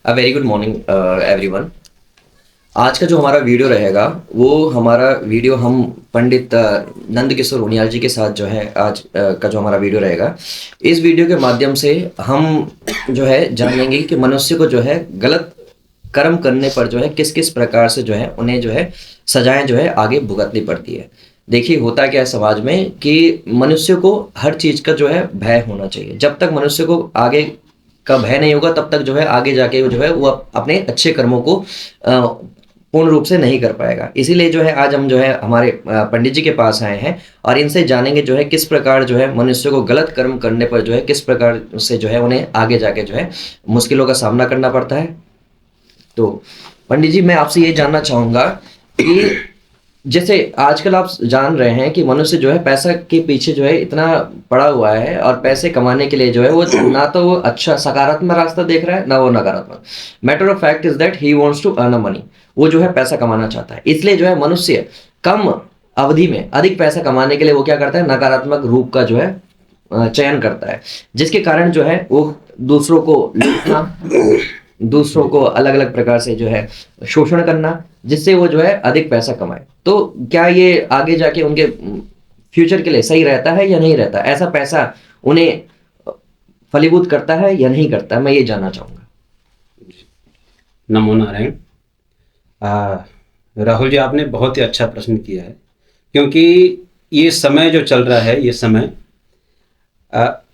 Very good morning everyone. आज का जो हमारा वीडियो रहेगा वो हमारा वीडियो हम पंडित नंद किशोर उनियाल जी के साथ जो है आज का जो हमारा वीडियो रहेगा, इस वीडियो के माध्यम से हम जो है जानेंगे कि मनुष्य को जो है गलत कर्म करने पर जो है किस किस प्रकार से जो है उन्हें जो है सजाएं जो है आगे भुगतनी पड़ती है। देखिए होता क्या है समाज में कि मनुष्य को हर चीज़ का जो है भय होना चाहिए। जब तक मनुष्य को आगे का भय नहीं होगा तब तक जो है आगे जाके वो जो है वो अपने अच्छे कर्मों को पूर्ण रूप से नहीं कर पाएगा। इसीलिए जो है आज हम जो है हमारे पंडित जी के पास आए हैं और इनसे जानेंगे जो है किस प्रकार जो है मनुष्य को गलत कर्म करने पर जो है किस प्रकार से जो है उन्हें आगे जाके जो है मुश्किलों का सामना करना पड़ता है। तो पंडित जी, मैं आपसे ये जानना चाहूँगा कि जैसे आजकल आप जान रहे हैं कि मनुष्य जो है पैसा के पीछे जो है इतना पड़ा हुआ है और पैसे कमाने के लिए जो है वो ना तो वो अच्छा सकारात्मक रास्ता देख रहा है ना वो नकारात्मक। Matter of fact is that he wants to earn a money. वो जो है पैसा कमाना चाहता है, इसलिए जो है मनुष्य कम अवधि में अधिक पैसा कमाने के लिए वो क्या करता है, नकारात्मक रूप का जो है चयन करता है, जिसके कारण जो है वो दूसरों को लूटना, दूसरों को अलग अलग प्रकार से जो है शोषण करना, जिससे वो जो है अधिक पैसा कमाए। तो क्या ये आगे जाके उनके फ्यूचर के लिए सही रहता है या नहीं रहता? ऐसा पैसा उन्हें फलीभूत करता है या नहीं करता? मैं ये जानना चाहूँगा। नमो नारायण। राहुल जी, आपने बहुत ही अच्छा प्रश्न किया है, क्योंकि ये समय जो चल रहा है,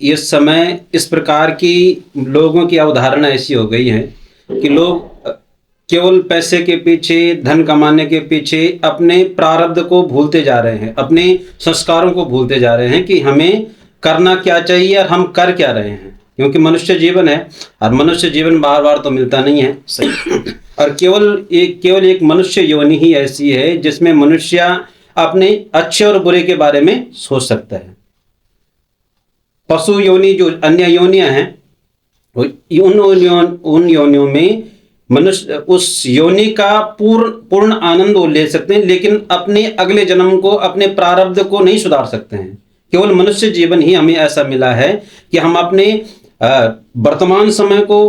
ये समय इस प्रकार की लोगों की अवधारणा ऐसी हो गई है कि लोग केवल पैसे के पीछे, धन कमाने के पीछे अपने प्रारब्ध को भूलते जा रहे हैं, अपने संस्कारों को भूलते जा रहे हैं कि हमें करना क्या चाहिए और हम कर क्या रहे हैं। क्योंकि मनुष्य जीवन है और मनुष्य जीवन बार बार तो मिलता नहीं है, सही। और केवल एक मनुष्य योनि ही ऐसी है जिसमें मनुष्य अपने अच्छे और बुरे के बारे में सोच सकता है। पशु योनि जो अन्य योनियां हैं, उन योनियों में मनुष्य उस योनि का पूर्ण आनंद वो ले सकते हैं, लेकिन अपने अगले जन्म को, अपने प्रारब्ध को नहीं सुधार सकते हैं। केवल मनुष्य जीवन ही हमें ऐसा मिला है कि हम अपने वर्तमान समय को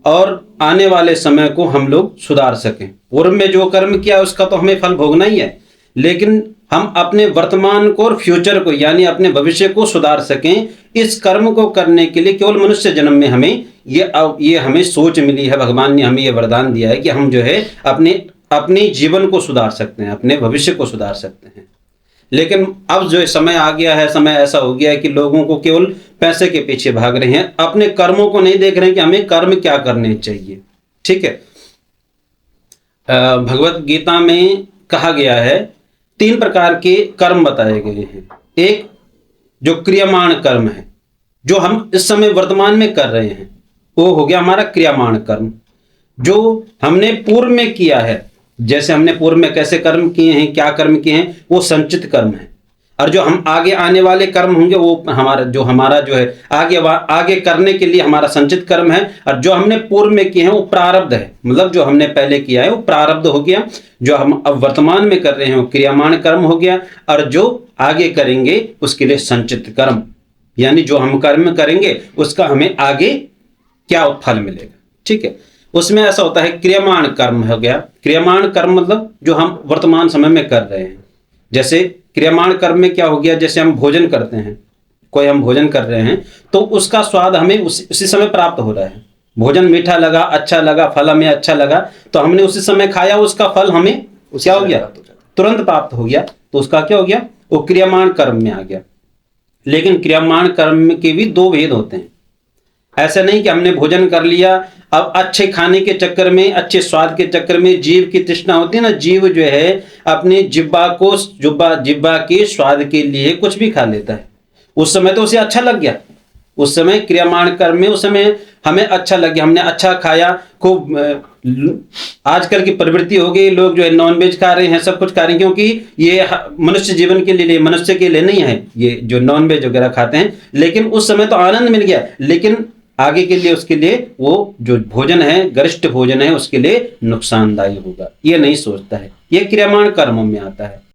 और आने वाले समय को हम लोग सुधार सकें। पूर्व में जो कर्म किया उसका तो हमें फल भोगना ही है, लेकिन हम अपने वर्तमान को और फ्यूचर को यानी अपने भविष्य को सुधार सकें। इस कर्म को करने के लिए केवल मनुष्य जन्म में हमें ये हमें सोच मिली है। भगवान ने हमें ये वरदान दिया है कि हम जो है अपने जीवन को सुधार सकते हैं, अपने भविष्य को सुधार सकते हैं। लेकिन अब जो समय आ गया है, समय ऐसा हो गया है कि लोगों को केवल पैसे के पीछे भाग रहे हैं, अपने कर्मों को नहीं देख रहे हैं कि हमें कर्म क्या करने चाहिए। ठीक है, भगवत गीता में कहा गया है 3 प्रकार के कर्म बताए गए हैं। एक जो क्रियमाण कर्म है, जो हम इस समय वर्तमान में कर रहे हैं, वो हो गया हमारा क्रियमाण कर्म। जो हमने पूर्व में किया है, जैसे हमने पूर्व में कैसे कर्म किए हैं, क्या कर्म किए हैं, वो संचित कर्म है। और जो हम आगे आने वाले कर्म होंगे वो हमारा जो है आगे करने के लिए हमारा संचित कर्म है। और जो हमने पूर्व में किए हैं वो प्रारब्ध है, मतलब जो हमने पहले किया है वो प्रारब्ध हो गया। जो हम अब वर्तमान में कर रहे हैं वो क्रियामाण कर्म हो गया, और जो आगे करेंगे उसके लिए संचित कर्म, यानी जो हम कर्म करेंगे उसका हमें आगे क्या फल मिलेगा। ठीक है, उसमें ऐसा होता है क्रियमाण कर्म हो गया। क्रियमाण कर्म मतलब जो हम वर्तमान समय में कर रहे हैं। जैसे क्रियमाण कर्म में क्या हो गया, जैसे हम भोजन करते हैं, हम भोजन कर रहे हैं तो उसका स्वाद हमें उसी समय प्राप्त हो रहा है। भोजन मीठा लगा, अच्छा लगा, फल हमें अच्छा लगा तो हमने उसी समय खाया, उसका फल हमें क्या हो गया, तुरंत प्राप्त हो गया। तो उसका क्या हो गया, वो क्रियमाण कर्म में आ गया। लेकिन क्रियमाण कर्म के भी 2 भेद होते हैं। ऐसा नहीं कि हमने भोजन कर लिया, अब अच्छे खाने के चक्कर में, अच्छे स्वाद के चक्कर में जीव की तृष्णा होती है ना, जीव जो है अपने जिब्बा के स्वाद के लिए कुछ भी खा लेता है। उस समय तो उसे अच्छा लग गया, उस समय क्रियमाण कर्म में उस समय हमें अच्छा लग गया, हमने अच्छा खाया, खूब। आजकल की प्रवृत्ति हो गई, लोग जो है नॉनवेज खा रहे हैं, सब कुछ खा रहे हैं, क्योंकि ये मनुष्य जीवन के लिए, मनुष्य के लिए नहीं है ये जो नॉनवेज वगैरह खाते हैं। लेकिन उस समय तो आनंद मिल गया, लेकिन आगे के लिए उसके लिए वो जो भोजन है, गरिष्ठ भोजन है, उसके लिए नुकसानदायी होगा, ये नहीं सोचता है। ये क्रियमाण कर्मों में आता है।